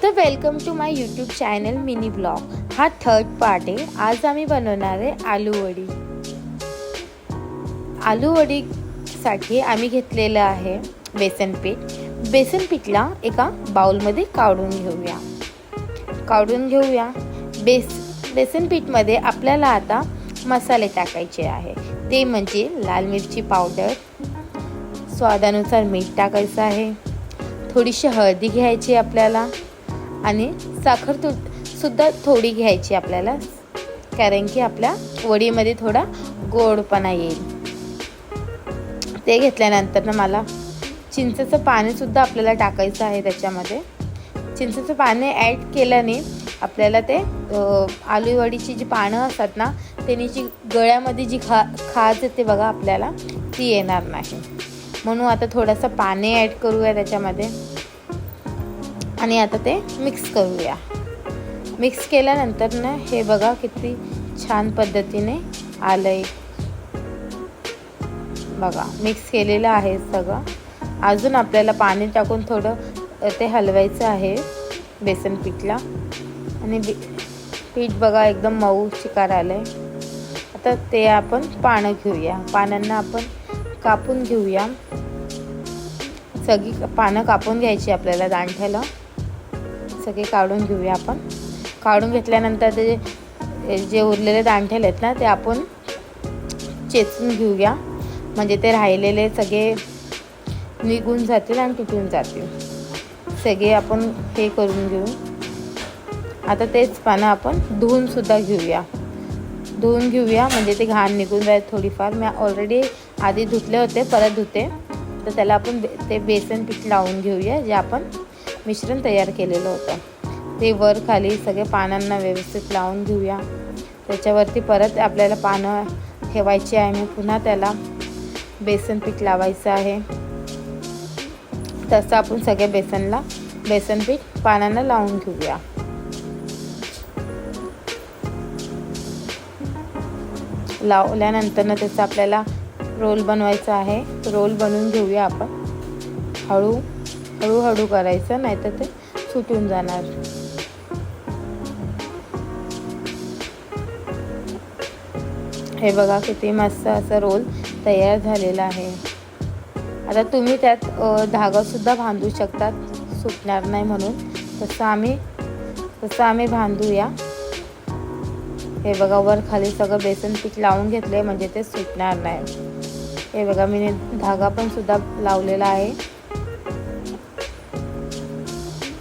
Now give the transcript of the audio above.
तर welcome to my YouTube channel mini blog. हा third part आहे। आज आम्ही बनवणार आहे आलू वडी। आलू वडीसाठी आम्ही घेतलेलं आहे बेसन पीठ। बेसन पीठला एका बाउलमध्ये काढून घेऊया। बेसन पीठमध्ये आपल्याला आता मसाले टाकायचे आहे। ते म्हणजे लाल मिरची पावडर, स्वादानुसार मीठ टाकायचं आहे, थोडीशी हळदी घ्यायची आपल्याला आणि साखर सुद्धा थोडी घ्यायची आपल्याला, कारण की आपल्या वडीमध्ये थोडा गोडपणा येईल। ते घेतल्यानंतर ना मला चिंचेचं पाणी सुद्धा आपल्याला टाकायचं आहे। त्याच्यामध्ये चिंचेचं पाणी ॲड केल्याने आपल्याला ते आलू वडीची जी पानं असतात ना, त्यांनी जी गळ्यामध्ये जी खाज येते बघा आपल्याला, ती येणार नाही। म्हणून आता थोडंसं पाणी ॲड करूया त्याच्यामध्ये आणि आता ते मिक्स करूया। मिक्स केल्यानंतर ना हे बघा किती छान पद्धतीने आलंय बघा। मिक्स केलेलं आहे सगळं। अजून आपल्याला पाणी टाकून थोडं ते हलवायचं आहे बेसन पीठला। आणि पीठ बघा एकदम मऊ चिकार आलंय। आता ते आपण पानं घेऊया। पानांना आपण कापून घेऊया। सगळी पानं कापून घ्यायची आपल्याला, दांठ्याला सगळे काढून घेऊया आपण। काढून घेतल्यानंतर ते जे उरलेले दांठेल आहेत ना, ते आपण चेचून घेऊया, म्हणजे ते राहिलेले सगळे निघून जातील आणि तुटून जातील। सगळे आपण हे करून घेऊ। आता तेच पानं आपण धुवून सुद्धा घेऊया म्हणजे ते घाण निघून जाईल थोडीफार। मी ऑलरेडी आधी धुतले होते, परत धुते। तर त्याला आपण ते बेसन पीठ लावून घेऊया, जे आपण मिश्रण तयार केलेलं होतं ते वर खाली सगळे पानांना व्यवस्थित लावून घेऊया। त्याच्यावरती परत आपल्याला पानं ठेवायची आहे। मी पुन्हा त्याला बेसन पीठ लावायचं आहे। तसं आपण सगळे बेसन पीठ पानांना लावून घेऊया। लावल्यानंतर ना त्याचा आपल्याला रोल बनवायचा आहे। रोल बनवून घेऊया आपण। हळूहळू करायचं, नाहीतर ते सुटून जाणार। हे बघा किती मस्त असं रोल तयार झालेला आहे। आता तुम्ही त्यात धागा सुद्धा बांधू शकतात, सुटणार नाही म्हणून। तसं आम्ही बांधूया। हे बघा वर खाली सगळं बेसन पीठ लावून घेतले, म्हणजे ते सुटणार नाही। हे बघा मी धागा पण सुद्धा लावलेला आहे।